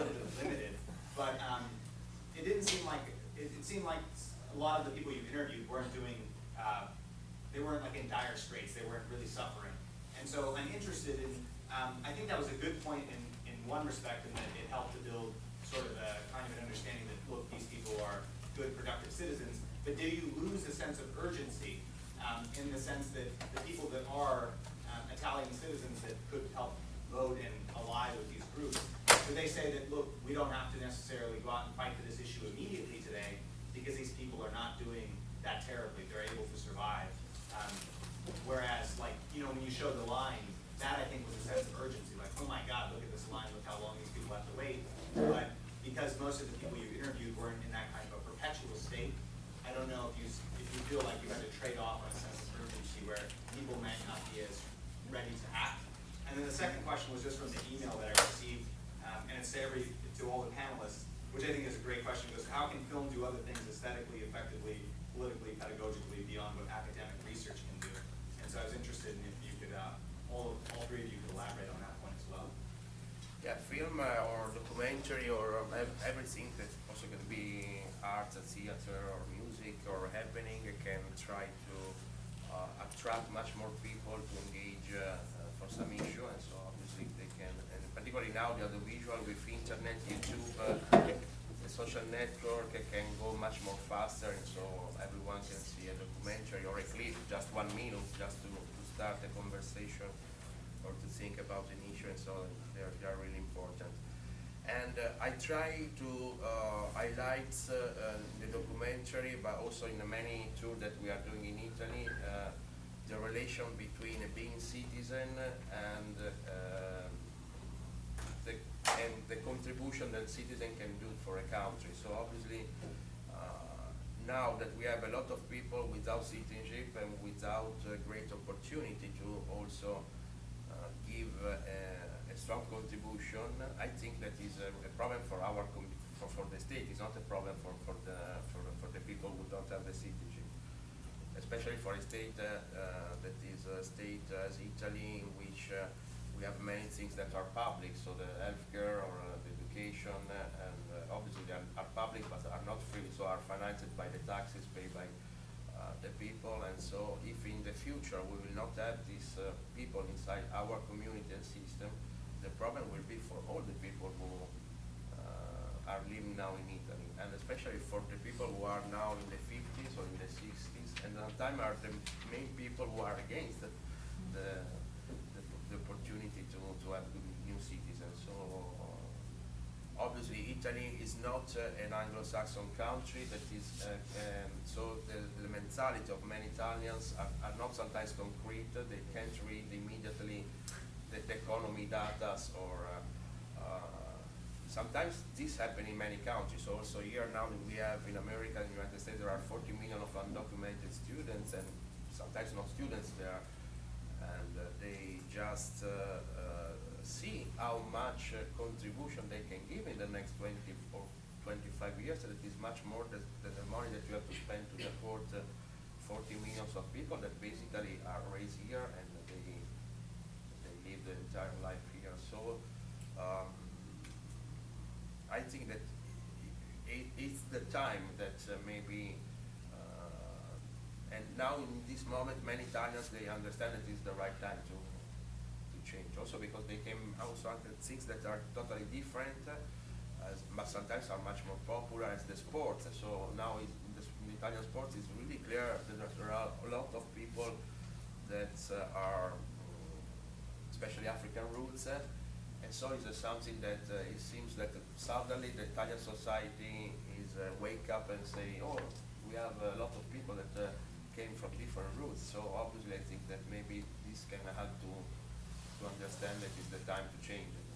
little bit limited. But it didn't seem like, it seemed like a lot of the people you interviewed weren't doing, they weren't like in dire straits, they weren't really suffering. And so I'm interested in, I think that was a good point in one respect, in that it helped to build sort of a kind of an understanding that, look, these people are good, productive citizens, but do you lose a sense of urgency in the sense that the people that are Italian citizens that could help vote and ally with these groups, do they say that, look, we don't have to necessarily go out and fight for this issue immediately today because these people are not doing that terribly, they're able to survive? Whereas, like, you know, when you showed the line, that I think was a sense of urgency, like, oh my God, look at this line, look how long these people have to wait. But because most of the people you interviewed weren't in that kind of a perpetual state, I don't know if you feel like you had to trade off on a sense of urgency where people might not be as ready to act. And then the second question was just from the email that I received, and it's to all the panelists, which I think is a great question. It goes, how can film do other things aesthetically, effectively, politically, pedagogically, beyond what academic research can do? And so I was interested in if you could, all three of you could elaborate on that point as well. Yeah, film or documentary or everything that's also going to be art, theater, or music, or happening can try to attract much more people to engage for some issue, and so obviously they can, and particularly now the audiovisual with internet, YouTube, the social network can go much more faster, and so everyone can see a documentary or a clip, just 1 minute, just to start a conversation or to think about an issue, and so they are really important. And I try to highlight the documentary, but also in the many tours that we are doing in Italy, the relation between being citizen and the contribution that citizen can do for a country. So obviously, now that we have a lot of people without citizenship and without great opportunity to also give a strong contribution, I think that is a problem for our for the state. It's not a problem for the people who don't have the citizenship, especially for a state that is a state as Italy, in which we have many things that are public, so the healthcare or the education, and obviously they are public but are not free, so are financed by the taxes paid by the people. And so if in the future we will not have these people inside our community and system, the problem will be for all the people who are living now in Italy, and especially for the people who are now in the 50s or in the 60s, and at the time are the main people who are against the opportunity to have new citizens. So obviously Italy is not an Anglo-Saxon country that is, so the mentality of many Italians are not sometimes concrete. They can't read immediately the economy data, or sometimes this happens in many countries. So also here now we have in America and United States there are 40 million of undocumented students, and sometimes not students there, and they just see how much contribution they can give in the next 20 or 25 years. That is much more than the money that you have to spend to support 40 million of people that basically are raised here and they live the entire life here. So I think that it's the time that maybe, and now in this moment many Italians, they understand that it's the right time to change. Also because they came also under things that are totally different, but sometimes are much more popular as the sports. So now in the Italian sports it's really clear that there are a lot of people that are especially African roots, and so it's something that it seems that suddenly the Italian society is wake up and say, oh, we have a lot of people that came from different roots. So obviously I think that maybe this can help to understand that it's the time to change it.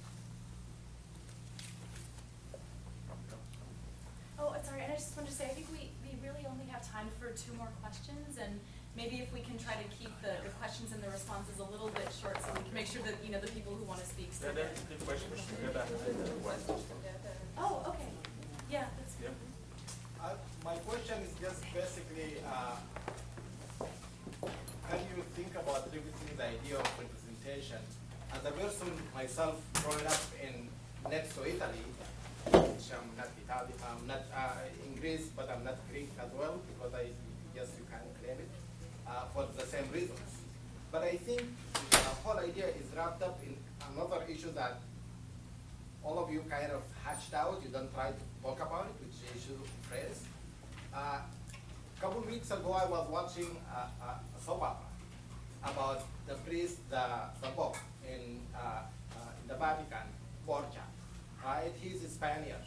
Oh, sorry, and I just wanted to say, I think we really only have time for 2 more questions, and maybe if we can try to keep the questions and the responses a little bit short, so we can make sure that, you know, the people who want to speak still get. Good question. Oh, okay. Yeah, that's good. My question is just basically, can you think about revisiting the idea of representation? As a person myself growing up in next to Italy, which I'm not Italian, I'm not in Greece, but I'm not Greek as well, because I guess you can claim it, for the same reasons. But I think the whole idea is wrapped up in another issue that all of you kind of hashed out. You don't try to talk about it, which is the issue of phrase. A couple weeks ago, I was watching a soap opera about the priest, the Pope in the Vatican, Borgia. Right? He's a Spaniard.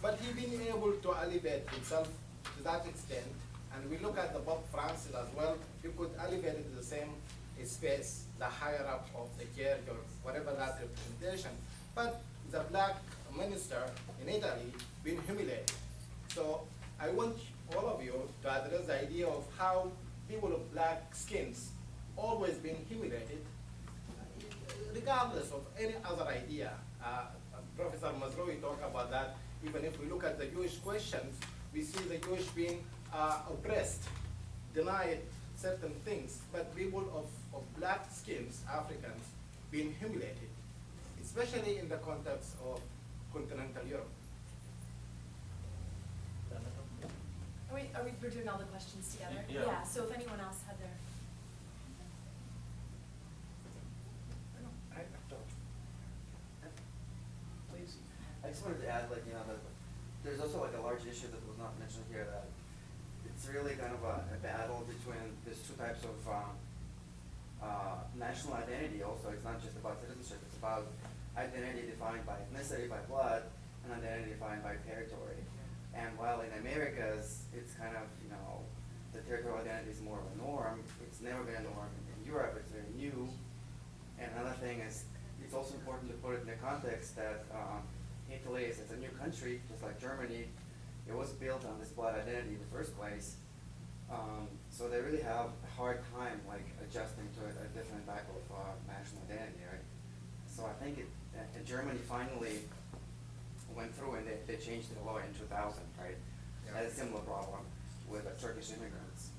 But he's been able to elevate himself to that extent. And we look at the Pope Francis as well. He could elevate it to the same space, the higher up of the church or whatever that representation. But the black minister in Italy been humiliated. So I want all of you to address the idea of how people of black skins always been humiliated, regardless of any other idea. Professor Mazrui talked about that. Even if we look at the Jewish questions, we see the Jewish being oppressed, denied certain things, but people of black skins, Africans, being humiliated, especially in the context of continental Europe. We're doing all the questions together? Yeah. So if anyone else had their. Please. I just wanted to add, like, you know, that there's also like a large issue that was not mentioned here, that it's really kind of a battle between these two types of national identity. Also, it's not just about citizenship, it's about identity defined by ethnicity, by blood, and identity defined by territory. And while in Americas, it's kind of, you know, the territorial identity is more of a norm, it's never been a norm in Europe, it's very new. And another thing is, it's also important to put it in the context that Italy is a new country, just like Germany. It was built on this blood identity in the first place. So they really have a hard time like adjusting to a different type of national identity, right? So I think Germany finally went through and they changed the law in 2000, right? Yeah. Had a similar problem with Turkish immigrants.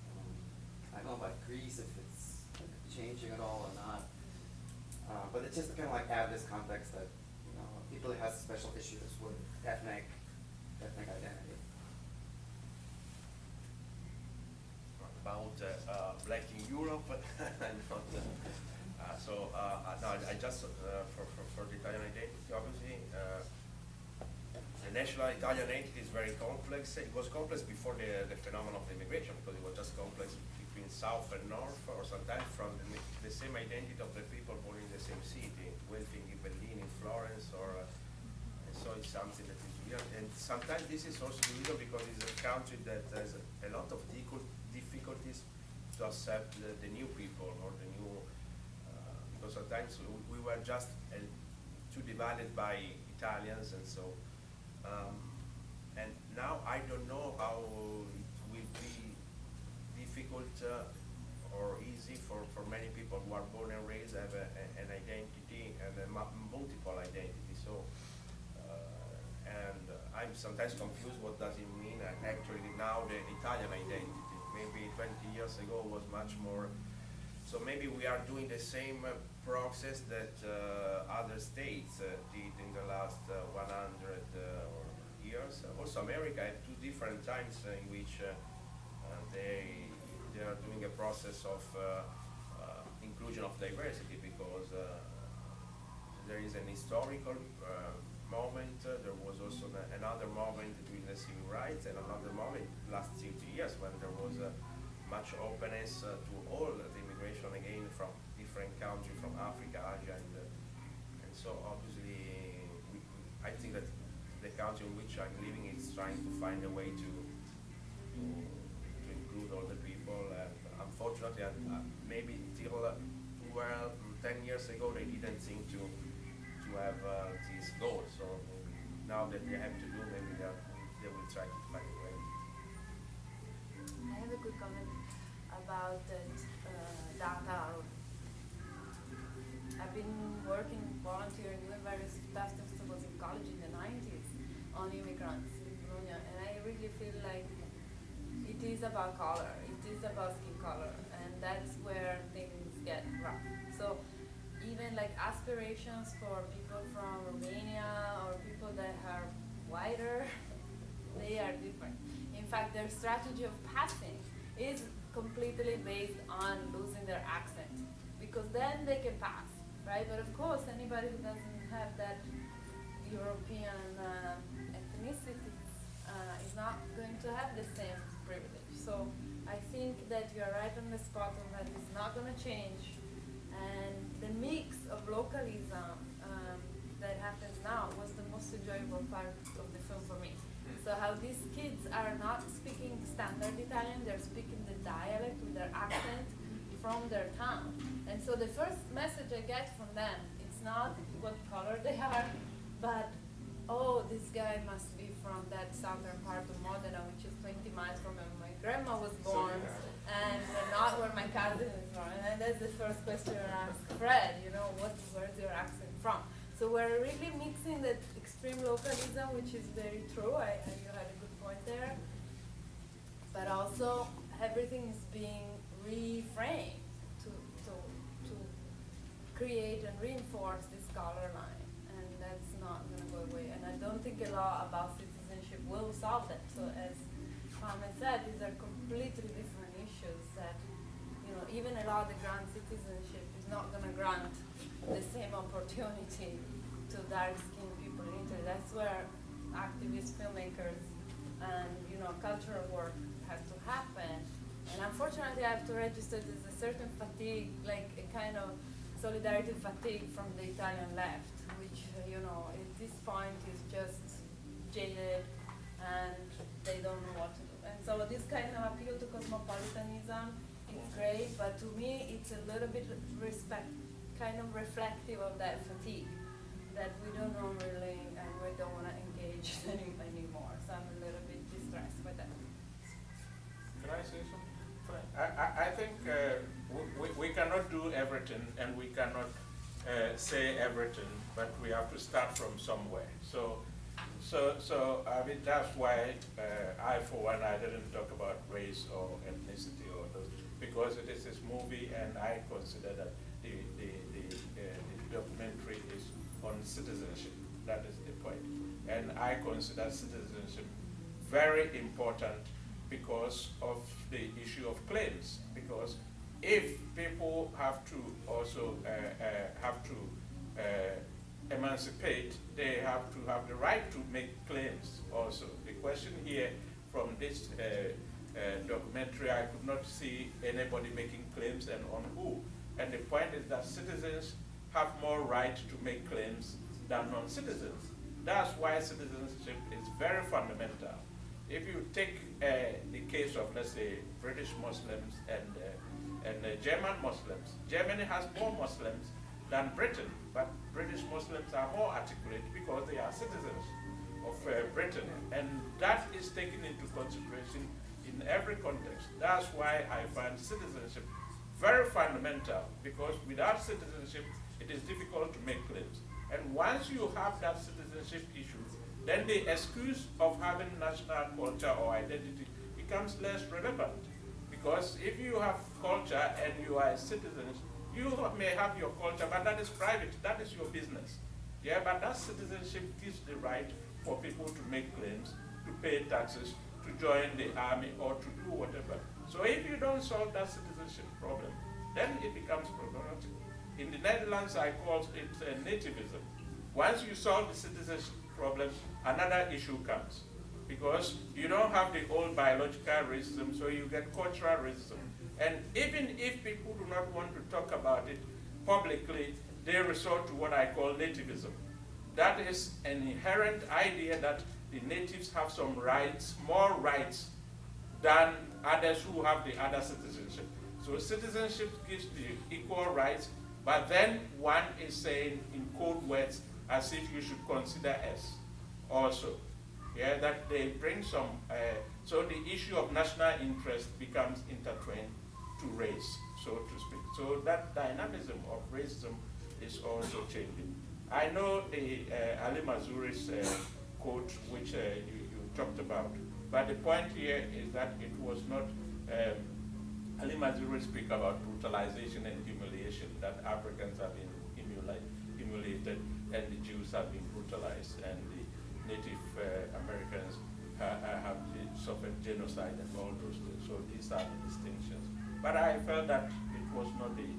I don't know about Greece, if it's changing at all or not. But it's just kind of like add this context that, you know, Italy has special issues with ethnic identity. About black in Europe, I'm not. No, I just for the Italian identity, obviously. The national Italian identity is very complex. It was complex before the phenomenon of the immigration, because it was just complex between South and North, or sometimes from the same identity of the people born in the same city, whether in Berlin, in Florence, or so it's something that is weird. And sometimes this is also the reason because it's a country that has a lot of difficulties to accept the new people, or the new, because sometimes we were just too divided by Italians, and so. And now I don't know how it will be difficult or easy for many people who are born and raised have an identity and a multiple identity. So, and I'm sometimes confused what does it mean actually now the Italian identity. Maybe 20 years ago was much more, so maybe we are doing the same process that other states did in the last 100 years. Also, America had two different times in which they are doing a process of inclusion of diversity, because there is an historical moment. There was also another moment during the civil rights, and another moment last 50 years when there was much openness to all the immigration again from different countries, from Africa, Asia, and so obviously I think that the country in which I'm living is trying to find a way to include all the people, and unfortunately, maybe till 12, 10 years ago they didn't seem to have this goal. So maybe now that they have to do, maybe they will try to find a way. I have a quick comment about that data. I've been working, volunteering, doing various festivals in college in the 90s on immigrants in Bologna, and I really feel like it is about color, it is about skin color, and that's where things get rough. So even like aspirations for people from Romania or people that are whiter, they are different. In fact, their strategy of passing is completely based on losing their accent, because then they can pass, right? But of course, anybody who doesn't have that European ethnicity is not going to have the same privilege. So I think that you are right on the spot on that. It's not going to change. And the mix of localism that happens now was the most enjoyable part of the film for me. So how these kids are not speaking standard Italian, they're speaking the dialect with their accent from their town. And so the first message I get from them, it's not what color they are, but, oh, this guy must be from that southern part of Modena, which is 20 miles from where my grandma was born, and not where my cousin is from. And that's the first question I ask Fred, you know, where's your accent from? So we're really mixing that extreme localism, which is very true. You had a good point there. But also, everything is being reframed to create and reinforce this color line. And that's not going to go away. And I don't think a law about citizenship will solve that. So as Kwame said, these are completely different issues that, you know, even a law that grants citizenship is not going to grant the same opportunity to dark-skinned people in Italy. That's where activist filmmakers and, you know, cultural work has to happen. And unfortunately, I have to register there's a certain fatigue, like a kind of solidarity fatigue from the Italian left, which, you know, at this point is just jaded and they don't know what to do. And so this kind of appeal to cosmopolitanism is great, but to me it's a little bit kind of reflective of that fatigue that we don't know really and we don't want to engage anymore. So I'm a little bit distressed by that. Can I say something? I think we cannot do everything and we cannot say everything, but we have to start from somewhere. So I mean, that's why I, for one, I didn't talk about race or ethnicity or those, because it is this movie, and I consider that the documentary is on citizenship. That is the point. And I consider citizenship very important because of the issue of claims. Because if people have to also emancipate, they have to have the right to make claims also. The question here from this documentary, I could not see anybody making claims and on who. And the point is that citizens have more right to make claims than non-citizens. That's why citizenship is very fundamental. If you take the case of, let's say, British Muslims and German Muslims, Germany has more Muslims than Britain, but British Muslims are more articulate because they are citizens of Britain. And that is taken into consideration in every context. That's why I find citizenship very fundamental, because without citizenship, it is difficult to make claims. And once you have that citizenship issue, then the excuse of having national culture or identity becomes less relevant. Because if you have culture and you are citizens, you may have your culture, but that is private, that is your business. Yeah, but that citizenship gives the right for people to make claims, to pay taxes, to join the army, or to do whatever. So if you don't solve that citizenship problem, then it becomes problematic. In the Netherlands, I call it nativism. Once you solve the citizenship problem, another issue comes. Because you don't have the old biological racism, so you get cultural racism. And even if people do not want to talk about it publicly, they resort to what I call nativism. That is an inherent idea that the natives have some rights, more rights than others who have the other citizenship. So citizenship gives the equal rights, but then one is saying in code words as if you should consider us also. Yeah, that they bring some, so the issue of national interest becomes intertwined to race, so to speak. So that dynamism of racism is also changing. I know the Ali Mazuri's quote, which you talked about, but the point here is that it was not, Ali Mazuri speak about brutalization and humiliation that Africans have been humiliated, and the Jews have been brutalized, and the Native Americans have suffered genocide and all those things. So these are the distinctions. But I felt that it was not the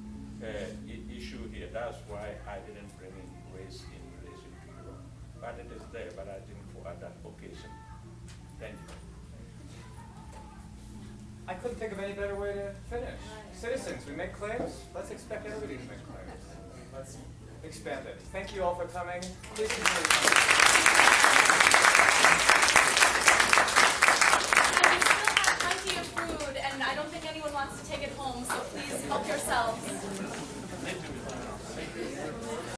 issue here. That's why I didn't bring in race in relation to Europe. But it is there, but I didn't for that occasion. Thank you. I couldn't think of any better way to finish. Citizens, we make claims. Let's expect everybody to make claims. Let's expand it. Thank you all for coming. Please continue.